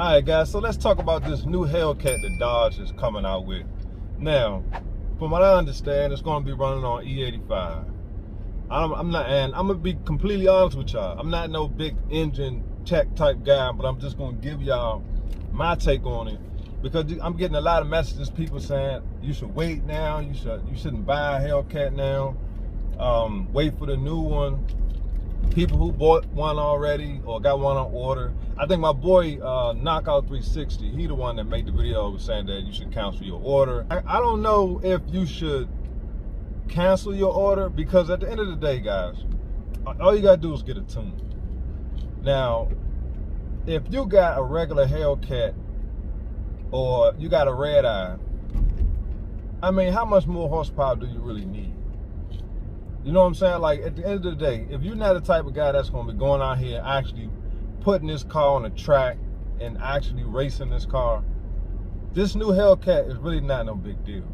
All right, guys, so let's talk about this new Hellcat that Dodge is coming out with. Now, from what I understand, it's going to be running on E85. I'm not, and I'm going to be completely honest with y'all. I'm not no big engine tech type guy, but I'm just going to give y'all my take on it, because I'm getting a lot of messages, people saying you should wait now, you shouldn't buy a Hellcat now, wait for the new one. People who bought one already or got one on order. I think my boy Knockout 360, he the one that made the video saying that you should cancel your order. I don't know if you should cancel your order, because at the end of the day, guys, all you gotta do is get a tune. Now, if you got a regular Hellcat or you got a red eye, I mean, how much more horsepower do you really need? You know what I'm saying? Like, at the end of the day, if you're not the type of guy that's going to be going out here actually putting this car on the track and actually racing this car, this new Hellcat is really not no big deal.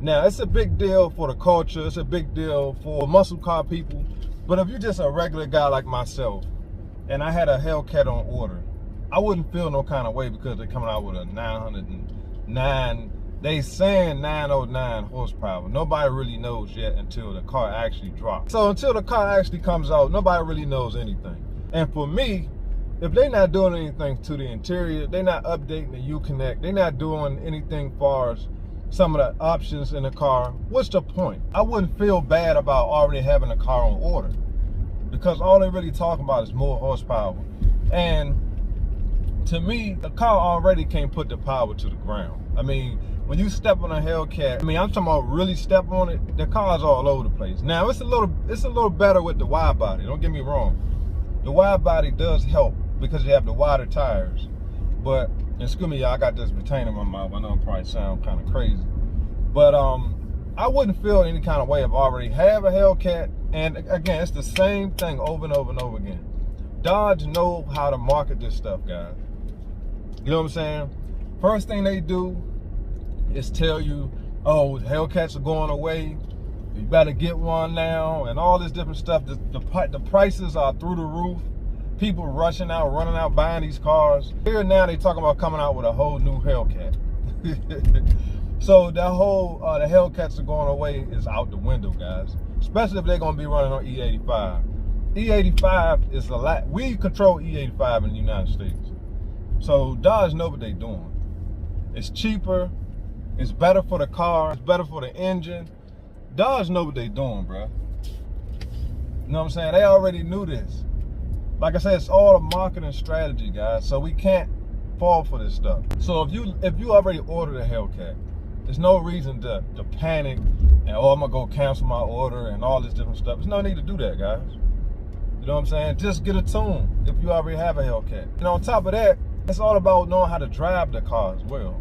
Now, it's a big deal for the culture. It's a big deal for muscle car people. But if you're just a regular guy like myself, and I had a Hellcat on order, I wouldn't feel no kind of way, because they're coming out with a 909. They saying 909 horsepower. Nobody really knows yet until the car actually drops. So until the car actually comes out, nobody really knows anything. And for me, if they're not doing anything to the interior, they're not updating the Uconnect, they're not doing anything far as some of the options in the car, what's the point? I wouldn't feel bad about already having a car on order, because all they're really talking about is more horsepower. And to me, the car already can't put the power to the ground. I mean, when you step on a Hellcat, I mean, I'm talking about really step on it, the car's all over the place. Now, it's a little better with the wide body, don't get me wrong. The wide body does help because you have the wider tires. But, and excuse me, y'all, I got this retainer in my mouth. I know I probably sound kind of crazy. But I wouldn't feel any kind of way if I already have a Hellcat. And again, it's the same thing over and over and over again. Dodge know how to market this stuff, guys. You know what I'm saying? First thing they do is tell you, oh, Hellcats are going away, you better get one now, and all this different stuff. The prices are through the roof. People rushing out, running out, buying these cars. Here now they talking about coming out with a whole new Hellcat. So that whole the Hellcats are going away is out the window, guys. Especially if they're going to be running on E85. E85 is a lot. We control E85 in the United States. So Dodge know what they're doing. It's cheaper. It's better for the car. It's better for the engine. Dodge know what they're doing, bro. You know what I'm saying? They already knew this. Like I said, it's all a marketing strategy, guys. So we can't fall for this stuff. So if you already ordered a Hellcat, there's no reason to panic and, oh, I'm gonna go cancel my order and all this different stuff. There's no need to do that, guys. You know what I'm saying? Just get a tune if you already have a Hellcat. And on top of that, it's all about knowing how to drive the car as well.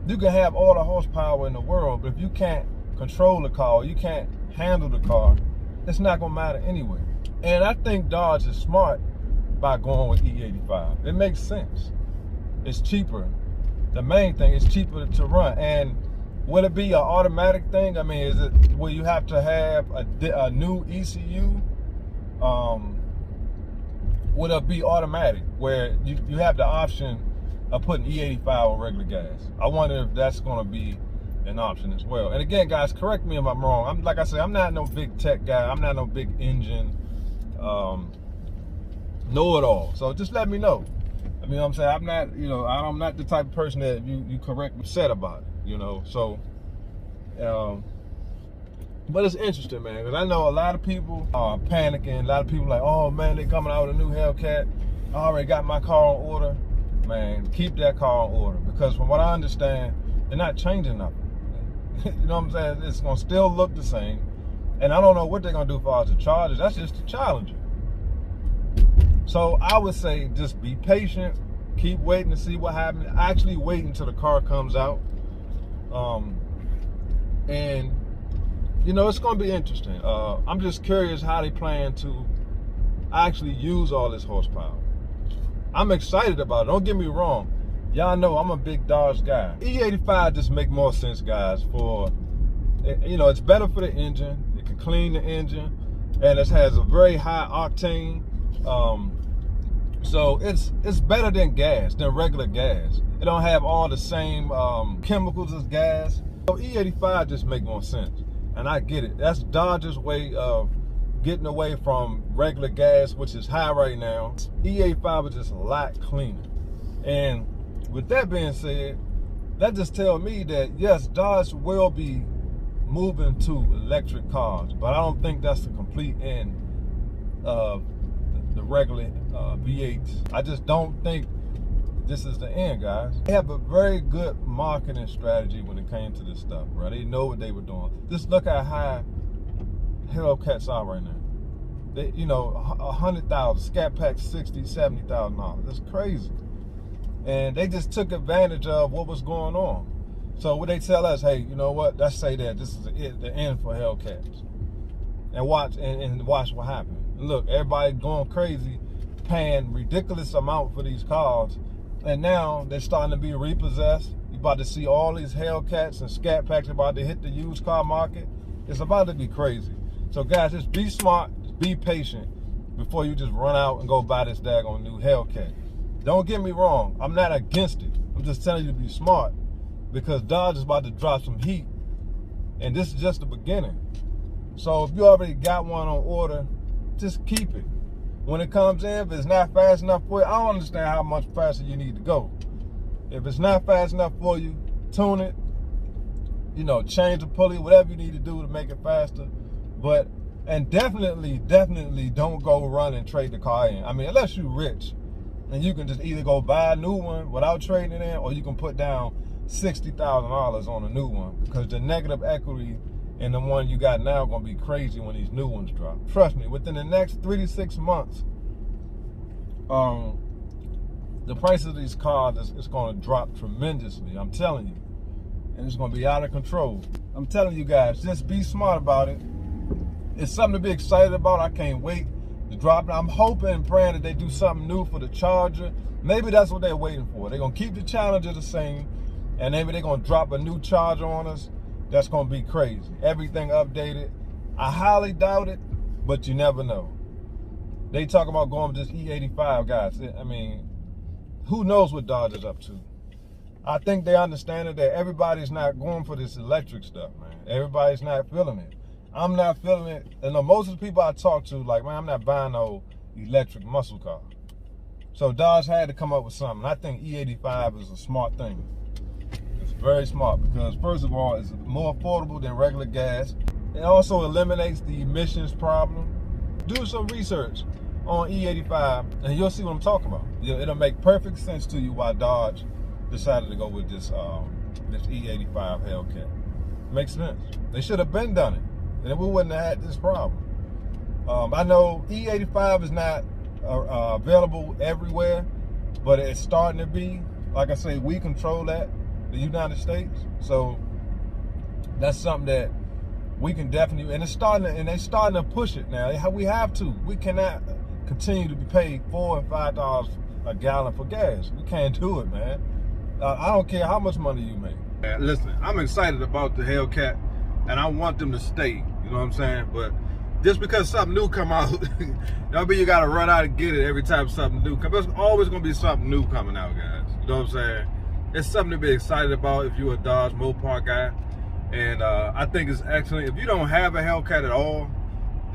You can have all the horsepower in the world, but if you can't control the car, you can't handle the car, it's not gonna matter anyway. And I think Dodge is smart by going with E85. It makes sense. It's cheaper. The main thing is cheaper to run. And will it be an automatic thing? I mean, is it will you have to have a new ECU? Would it be automatic where you have the option of putting E85 on regular gas? I wonder if that's going to be an option as well. And again, guys, correct me if I'm wrong. Like I said, I'm not no big tech guy. I'm not no big engine know-it-all. So just let me know. I mean, what I'm saying, I'm not, you know, I'm not the type of person that you correct me said about it, you know. So, but it's interesting, man, because I know a lot of people are panicking. A lot of people like, oh man, they coming out with a new Hellcat. I already got my car on order. Man, keep that car on order, because from what I understand, they're not changing nothing. You know what I'm saying? It's gonna still look the same. And I don't know what they're gonna do for us the Chargers. That's just the Challenger. So I would say just be patient, keep waiting to see what happens. Actually wait until the car comes out. And you know, it's gonna be interesting. I'm just curious how they plan to actually use all this horsepower. I'm excited about it, don't get me wrong. Y'all know I'm a big Dodge guy. E85 just make more sense, guys, for, you know, it's better for the engine. It can clean the engine, and it has a very high octane So it's better than gas, than regular gas. It don't have all the same chemicals as gas. So E85 just make more sense. And I get it. That's Dodge's way of getting away from regular gas, which is high right now. E85 is just a lot cleaner. And with that being said, that just tells me that yes, Dodge will be moving to electric cars, but I don't think that's the complete end of the regular V8s. I just don't think this is the end, guys. They have a very good marketing strategy when it came to this stuff, bro. They know what they were doing. Just look at how HELLCATs are right now. They, you know, 100,000, scat pack $60,000, $70,000. That's crazy. And they just took advantage of what was going on. So what they tell us, hey, you know what? Let's say that this is the end for HELLCATs, and watch what happens. Look, everybody going crazy, paying ridiculous amount for these cars, and now they're starting to be repossessed. You're about to see all these HELLCATs and scat packs about to hit the used car market. It's about to be crazy. So guys, just be smart, just be patient before you just run out and go buy this daggone new HELLCAT. Don't get me wrong, I'm not against it. I'm just telling you to be smart, because Dodge is about to drop some heat, and this is just the beginning. So if you already got one on order, just keep it. When it comes in, if it's not fast enough for you, I don't understand how much faster you need to go. If it's not fast enough for you, tune it, you know, change the pulley, whatever you need to do to make it faster. But, and definitely don't go run and trade the car in. I mean, unless you're rich, and you can just either go buy a new one without trading it in, or you can put down $60,000 on a new one, because the negative equity in the one you got now gonna be crazy when these new ones drop. Trust me, within the next 3 to 6 months, the price of these cars is gonna drop tremendously. I'm telling you, and it's gonna be out of control. I'm telling you guys, just be smart about it. It's something to be excited about. I can't wait to drop it. I'm hoping and praying that they do something new for the Charger. Maybe that's what they're waiting for. They're gonna keep the Challenger the same, and maybe they're gonna drop a new Charger on us. That's gonna be crazy. Everything updated. I highly doubt it, but you never know. They talk about going with this E85, guys. I mean, who knows what Dodge is up to? I think they understand that everybody's not going for this electric stuff, man. Everybody's not feeling it. I'm not feeling it. And most of the people I talk to, like, man, I'm not buying no electric muscle car. So Dodge had to come up with something. I think E85 is a smart thing. It's very smart, because first of all, it's more affordable than regular gas. It also eliminates the emissions problem. Do some research on E85 and you'll see what I'm talking about. It'll make perfect sense to you why Dodge decided to go with this E85 HELLCAT. Makes sense. They should have been done it, and then we wouldn't have had this problem. I know E85 is not available everywhere, but it's starting to be. Like I say, we control that, the United States. So that's something that we can definitely, and they're starting to push it now. We have to. We cannot continue to be paid $4 and $5 a gallon for gas. We can't do it, man. I don't care how much money you make. Listen, I'm excited about the HELLCAT, and I want them to stay. You know what I'm saying? But just because something new come out, don't mean you gotta run out and get it every time something new comes. There's always gonna be something new coming out, guys. You know what I'm saying? It's something to be excited about if you're a Dodge Mopar guy. And I think it's excellent. If you don't have a HELLCAT at all,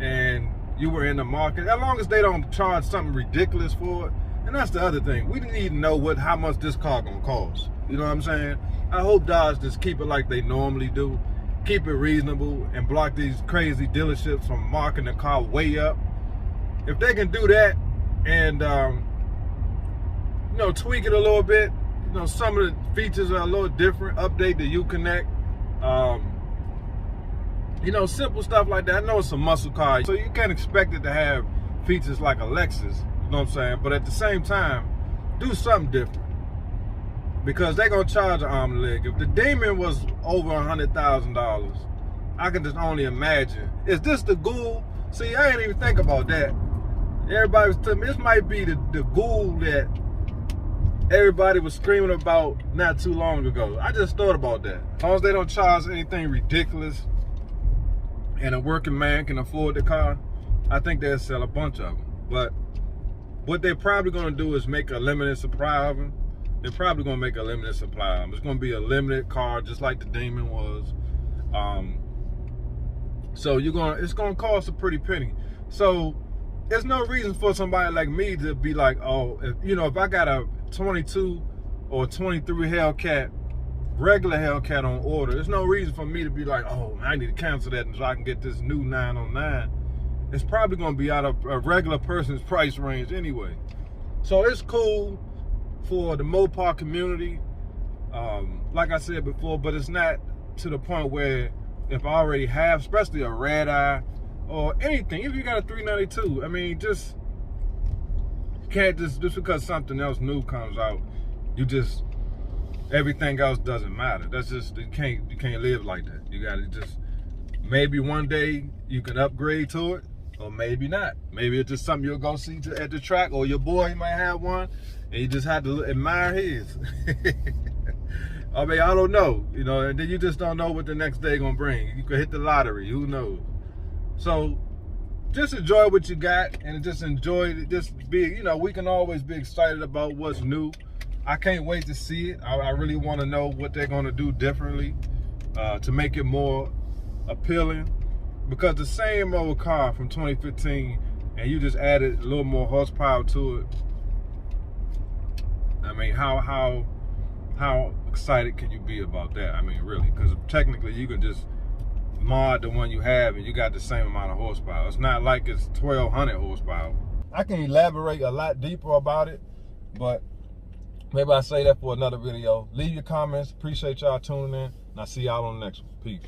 and you were in the market, as long as they don't charge something ridiculous for it. And that's the other thing. We need to know how much this car gonna cost. You know what I'm saying? I hope Dodge just keep it like they normally do. Keep it reasonable and block these crazy dealerships from marking the car way up. If they can do that and you know, tweak it a little bit, you know, some of the features are a little different, update the Uconnect, you know, simple stuff like that. I know it's a muscle car, so you can't expect it to have features like a Lexus, you know what I'm saying? But at the same time, do something different, because they're gonna charge an arm and leg. If the Demon was over $100,000, I can just only imagine. Is this the Ghoul? See, I didn't even think about that. Everybody was telling me this might be the Ghoul that everybody was screaming about not too long ago. I just thought about that. As long as they don't charge anything ridiculous and a working man can afford the car, I think they'll sell a bunch of them. But What they're probably gonna do is make a limited supply of them. They're probably gonna make a limited supply of them. It's gonna be a limited car, just like the Demon was. So it's gonna cost a pretty penny. So there's no reason for somebody like me to be like, oh, if I got a 22 or 23 Hellcat, regular Hellcat on order, there's no reason for me to be like, oh, I need to cancel that so I can get this new 909. It's probably gonna be out of a regular person's price range anyway. So it's cool for the Mopar community, like I said before, but it's not to the point where if I already have, especially a red eye or anything, if you got a 392, I mean, just can't just because something else new comes out, everything else doesn't matter. That's just, you can't live like that. You gotta just, maybe one day you can upgrade to it, or maybe not. Maybe it's just something you'll go see at the track, or your boy might have one, and you just have to admire his. I mean, I don't know, and then you just don't know what the next day gonna bring. You could hit the lottery, who knows? So just enjoy what you got, and just enjoy it. Just be, we can always be excited about what's new. I can't wait to see it. I really want to know what they're gonna do differently to make it more appealing. Because the same old car from 2015, and you just added a little more horsepower to it. I mean, how excited can you be about that? I mean, really, because technically you can just mod the one you have and you got the same amount of horsepower. It's not like it's 1200 horsepower. I can elaborate a lot deeper about it, but maybe I'll say that for another video. Leave your comments. Appreciate y'all tuning in, and I'll see y'all on the next one. Peace.